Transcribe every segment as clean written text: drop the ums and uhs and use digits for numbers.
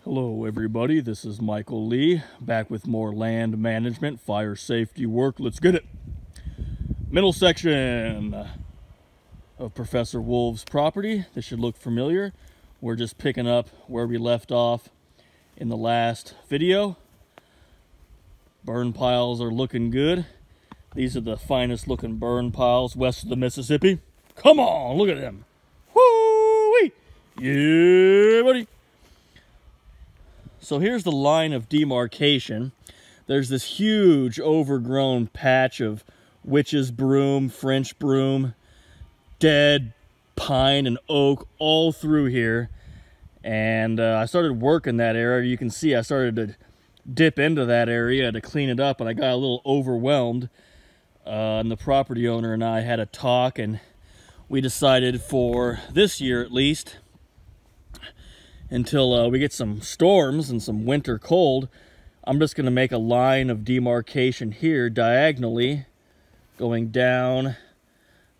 Hello everybody, this is Michael Lee, back with more land management, fire safety work. Let's get it! Middle section of Professor Wolf's property. This should look familiar. We're just picking up where we left off in the last video. Burn piles are looking good. These are the finest looking burn piles west of the Mississippi. Come on, look at them. Woo-wee! Yeah, buddy! So here's the line of demarcation. There's this huge overgrown patch of witch's broom, French broom, dead pine and oak all through here. And I started working that area. You can see I started to dip into that area to clean it up, and I got a little overwhelmed. And the property owner and I had a talk, and we decided for this year at least, until we get some storms and some winter cold, I'm just going to make a line of demarcation here diagonally going down.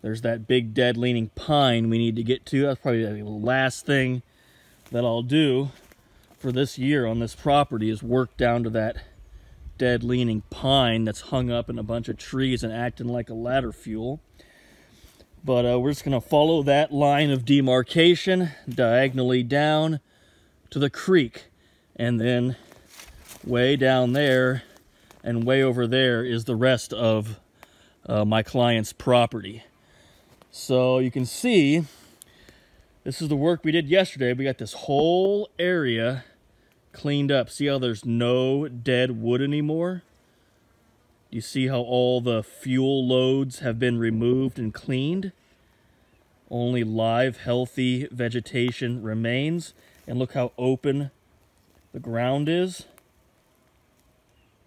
There's that big dead leaning pine we need to get to. That's probably the last thing that I'll do for this year on this property, is work down to that dead leaning pine that's hung up in a bunch of trees and acting like a ladder fuel. But we're just going to follow that line of demarcation diagonally down to the creek, and then way down there and way over there is the rest of my client's property. So you can see this is the work we did yesterday. We got this whole area cleaned up. See how there's no dead wood anymore? You see how all the fuel loads have been removed and cleaned? Only live, healthy vegetation remains. And look how open the ground is.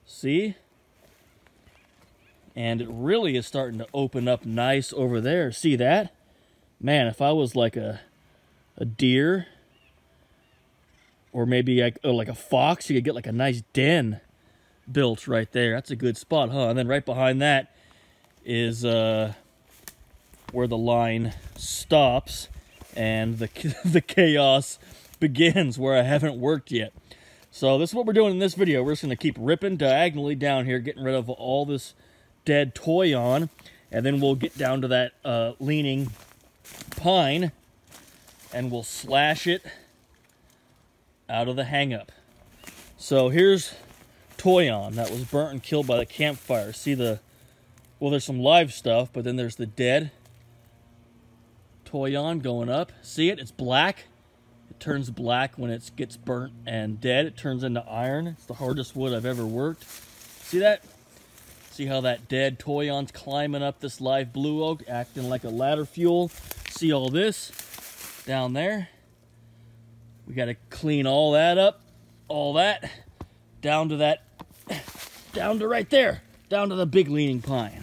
See? And it really is starting to open up nice over there. See that? Man, if I was like a deer, or maybe like a fox, you could get like a nice den built right there. That's a good spot, huh? And then right behind that is where the line stops and the chaos begins, where I haven't worked yet. So this is what we're doing in this video. We're just going to keep ripping diagonally down here, getting rid of all this dead Toyon, and then we'll get down to that leaning pine, and we'll slash it out of the hang-up. So here's Toyon that was burnt and killed by the campfire. See well, there's some live stuff, but then there's the dead Toyon going up. See it? It's black. It turns black when it gets burnt and dead. It turns into iron. It's the hardest wood I've ever worked. See that? See how that dead Toyon's climbing up this live blue oak, acting like a ladder fuel. See all this down there? We got to clean all that up, all that, down to right there, down to the big leaning pine.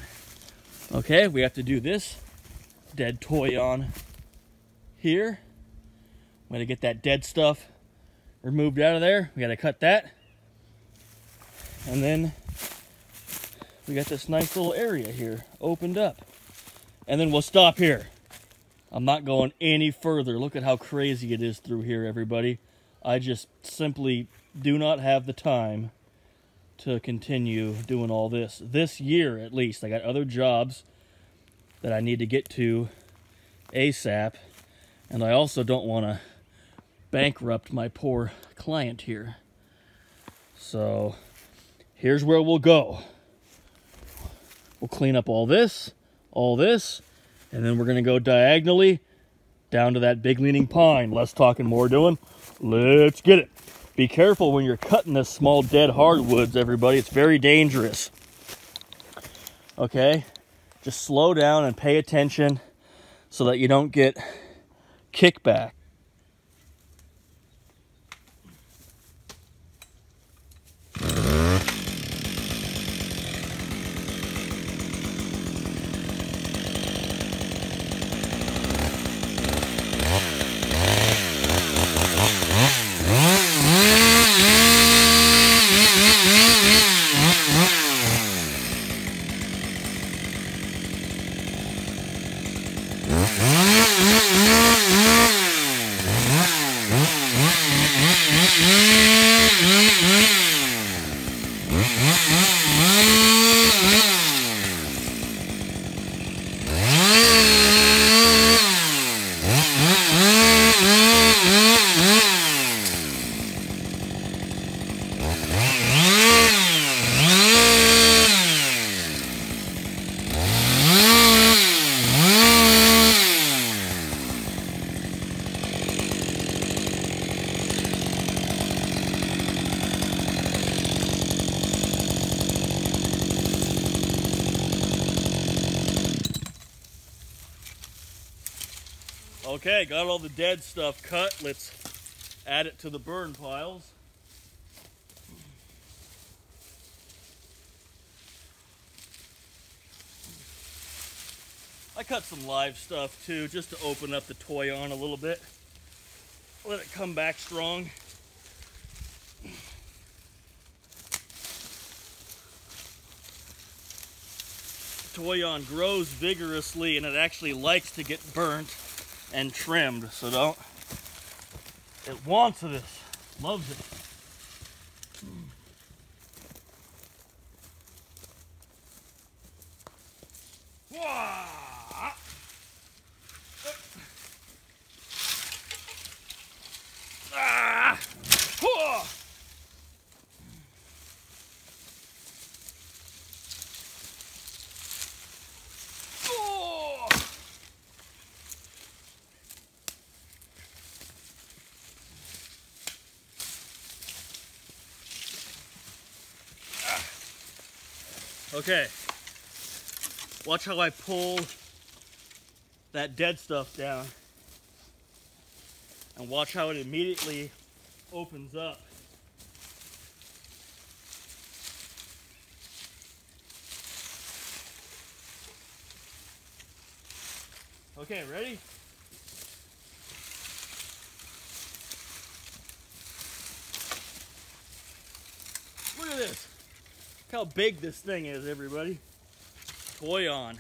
Okay, we have to do this dead Toyon here. We got to get that dead stuff removed out of there. We got to cut that. And then we got this nice little area here opened up. And then we'll stop here. I'm not going any further. Look at how crazy it is through here, everybody. I just simply do not have the time to continue doing all this. This year, at least. I got other jobs that I need to get to ASAP. And I also don't want to bankrupt my poor client here. So here's where we'll go. We'll clean up all this, and then we're going to go diagonally down to that big leaning pine. Less talking, more doing. Let's get it. Be careful when you're cutting this small dead hardwoods, everybody. It's very dangerous. Okay? Just slow down and pay attention so that you don't get kickback. Okay, got all the dead stuff cut. Let's add it to the burn piles. I cut some live stuff too, just to open up the Toyon a little bit. Let it come back strong. Toyon grows vigorously and it actually likes to get burnt and trimmed, so it wants this, loves it. Okay, watch how I pull that dead stuff down, and watch how it immediately opens up. Okay, ready? Look at this. Look how big this thing is, everybody. Toyon.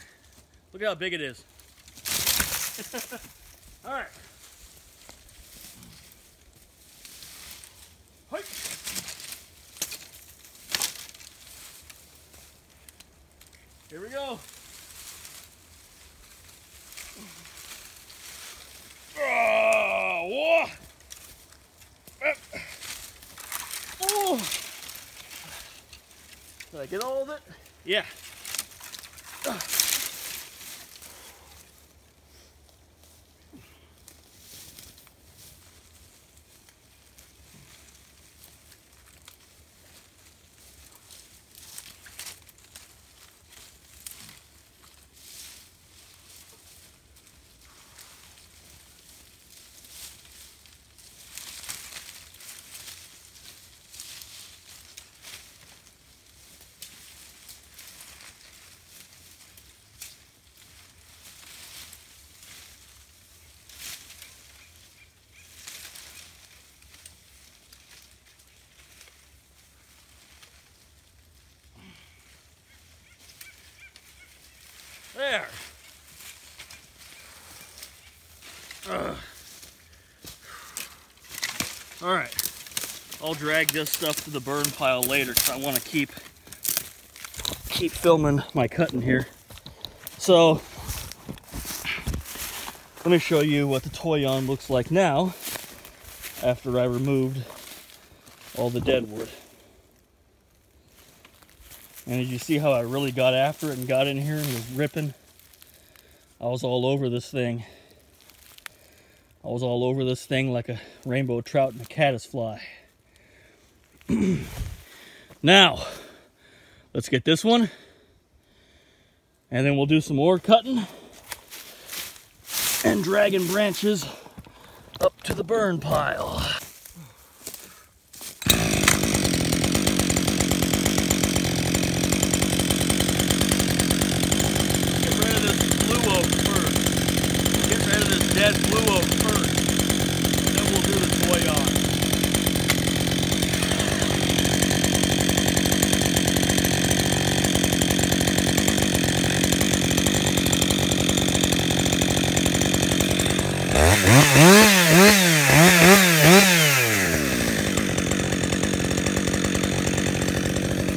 Look how big it is. All right. Hi. Here we go. Oh, oh. Did I get all of it? Yeah. There. All right. I'll drag this stuff to the burn pile later because I want to keep filming my cutting here. So let me show you what the Toyon looks like now after I removed all the dead wood. And did you see how I really got after it and got in here and was ripping? I was all over this thing. I was all over this thing like a rainbow trout in a caddisfly. Now, let's get this one. And then we'll do some more cutting and dragging branches up to the burn pile. Dead blue oak first, and then we'll do the Toyon.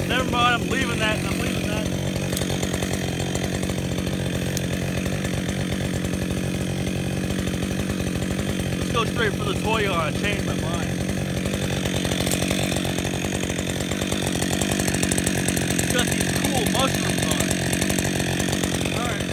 Never mind, I'm leaving that. Go straight for the Toyon. I changed my mind. It's got these cool mushrooms on it. Alright.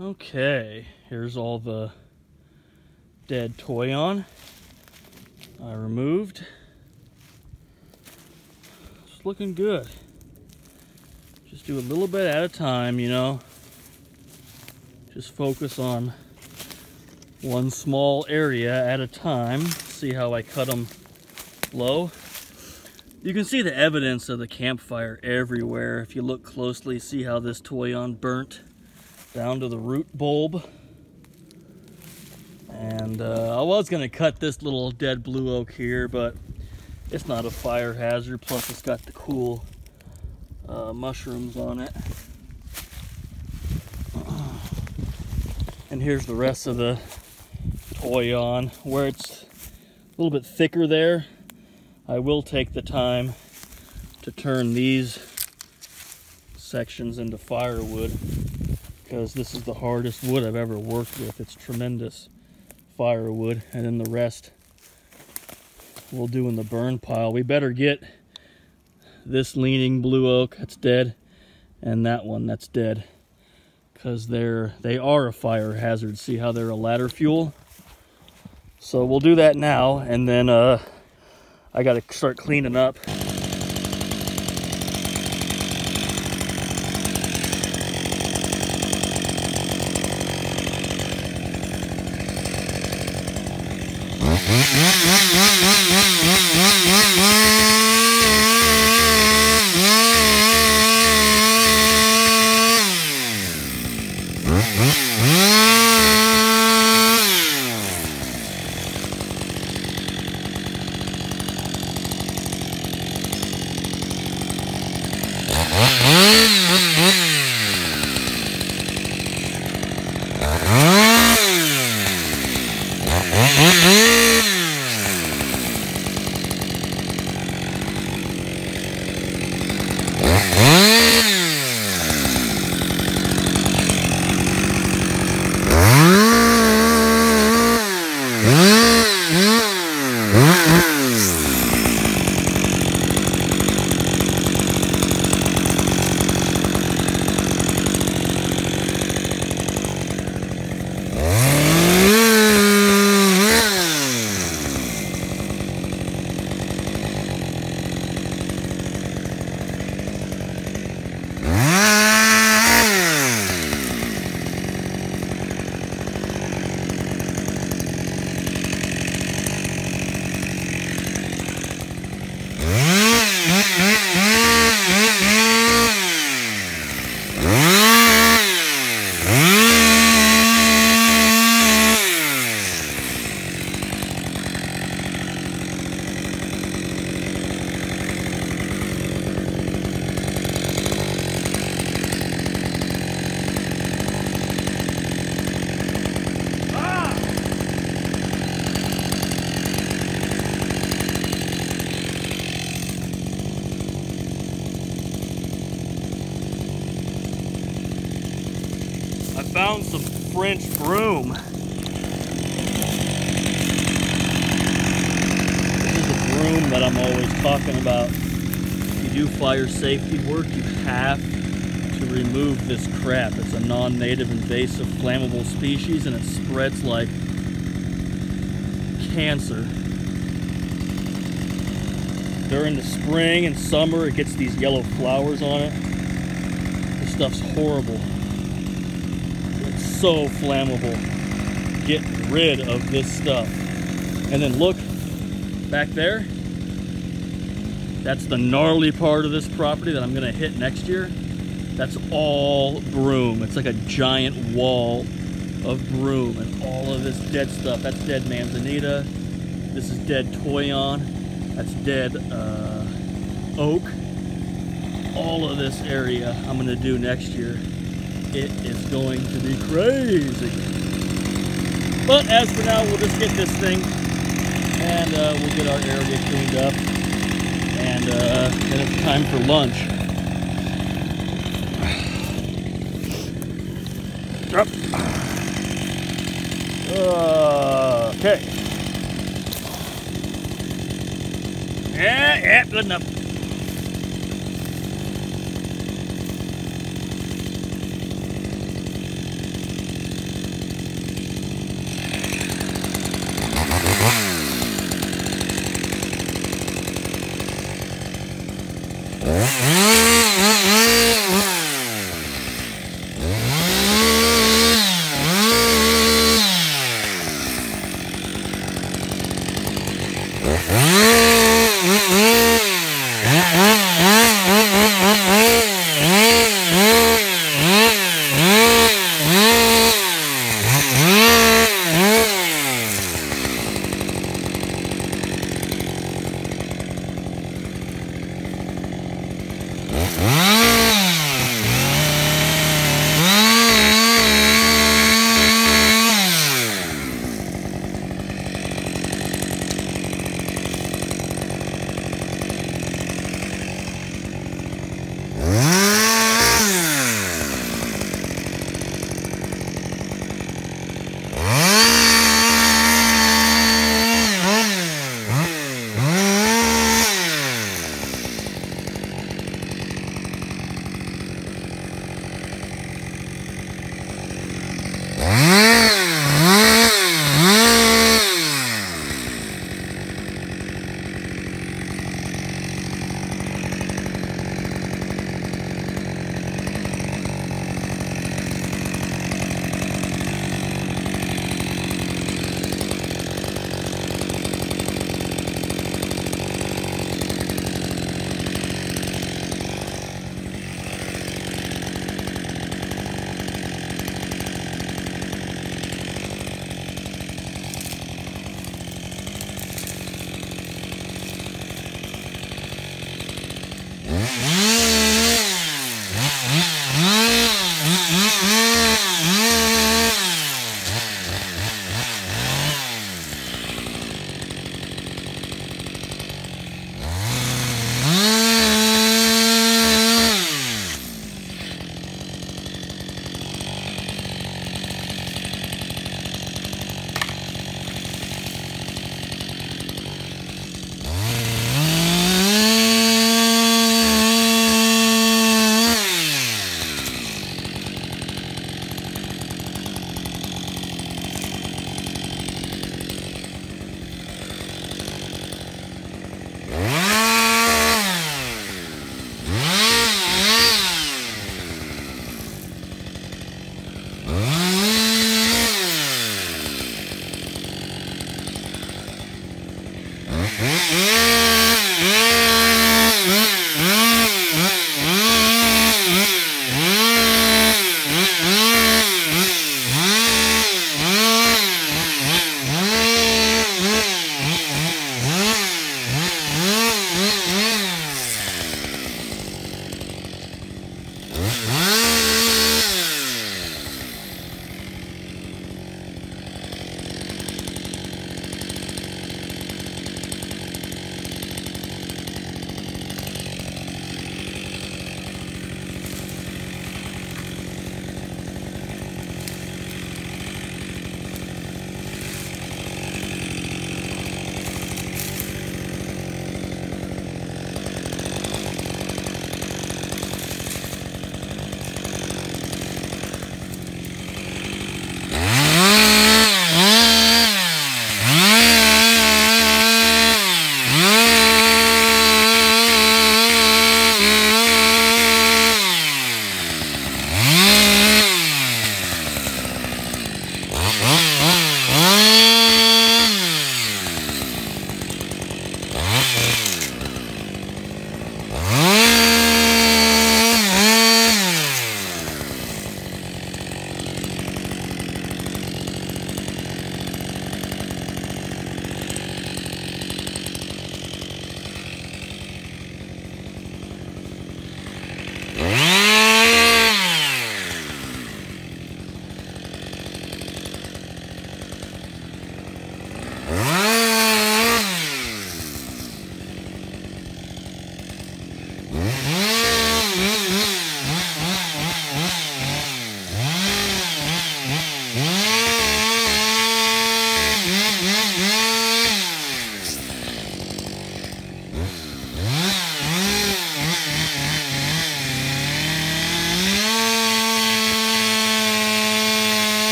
Okay, here's all the dead Toyon I removed. It's looking good. Just do a little bit at a time, you know. Just focus on one small area at a time. See how I cut them low. You can see the evidence of the campfire everywhere. If you look closely, see how this Toyon burnt down to the root bulb. And I was going to cut this little dead blue oak here, but it's not a fire hazard. Plus it's got the cool mushrooms on it. And here's the rest of the Toyon. Where it's a little bit thicker there, I will take the time to turn these sections into firewood, because this is the hardest wood I've ever worked with. It's tremendous firewood, and then the rest we'll do in the burn pile. We better get this leaning blue oak that's dead and that one, that's dead. Because they are a fire hazard. See how they're a ladder fuel? So we'll do that now, and then I gotta start cleaning up. Found some French broom. This is the broom that I'm always talking about. If you do fire safety work, you have to remove this crap. It's a non-native invasive flammable species, and it spreads like cancer. During the spring and summer, it gets these yellow flowers on it. This stuff's horrible. So flammable. Get rid of this stuff. And then look back there. That's the gnarly part of this property that I'm gonna hit next year. That's all broom. It's like a giant wall of broom, and all of this dead stuff. That's dead Manzanita. This is dead Toyon. That's dead oak. All of this area I'm gonna do next year. It is going to be crazy. But as for now, we'll just get this thing, and we'll get our area cleaned up, and then it's time for lunch. Okay. Yeah, good enough.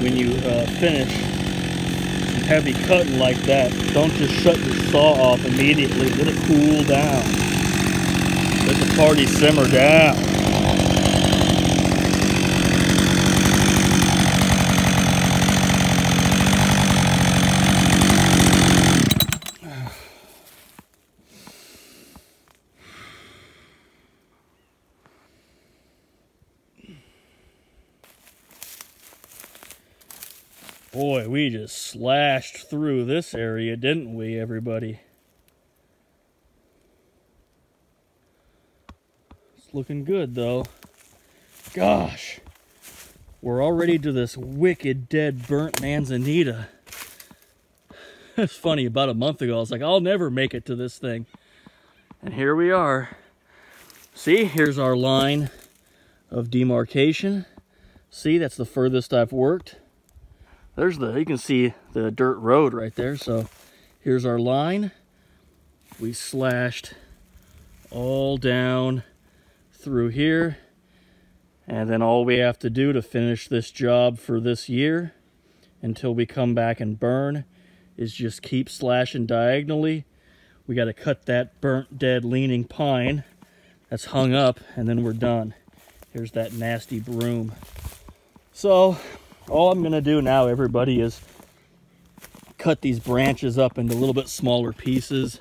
when you finish heavy cutting like that, don't just shut your saw off immediately. Let it cool down. Let the party simmer down. Boy, we just slashed through this area, didn't we, everybody? It's looking good, though. Gosh, we're already to this wicked, dead, burnt Manzanita. It's funny, about a month ago, I was like, I'll never make it to this thing. And here we are. See, here's our line of demarcation. See, that's the furthest I've worked. There's you can see the dirt road right there. So here's our line. We slashed all down through here. And then all we have to do to finish this job for this year until we come back and burn is just keep slashing diagonally. We got to cut that burnt, dead, leaning pine that's hung up, and then we're done. Here's that nasty broom. So all I'm gonna do now, everybody, is cut these branches up into a little bit smaller pieces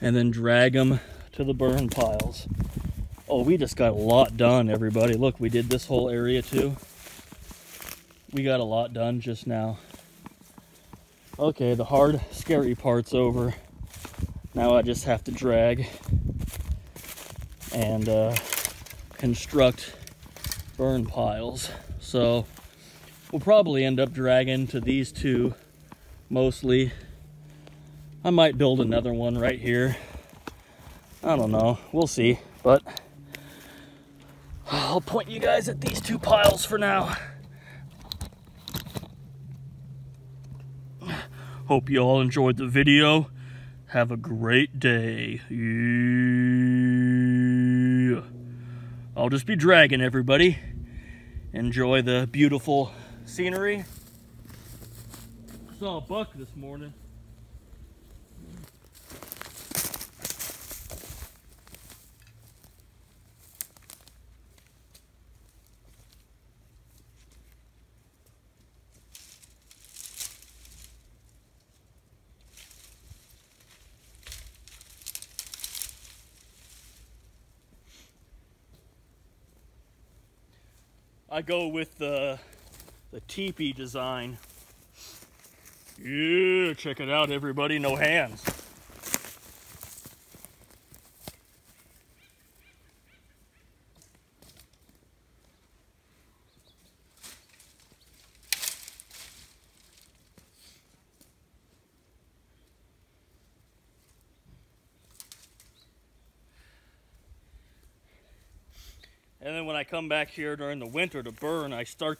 and then drag them to the burn piles. Oh, we just got a lot done, everybody. Look, we did this whole area too. We got a lot done just now. Okay, the hard, scary part's over. Now I just have to drag and construct burn piles. So we'll probably end up dragging to these two mostly. I might build another one right here. I don't know, we'll see, but I'll point you guys at these two piles for now. Hope you all enjoyed the video. Have a great day. Yeah. I'll just be dragging, everybody. Enjoy the beautiful scenery. Saw a buck this morning. I go with the teepee design. Yeah, check it out, everybody. No hands. And then when I come back here during the winter to burn, I start these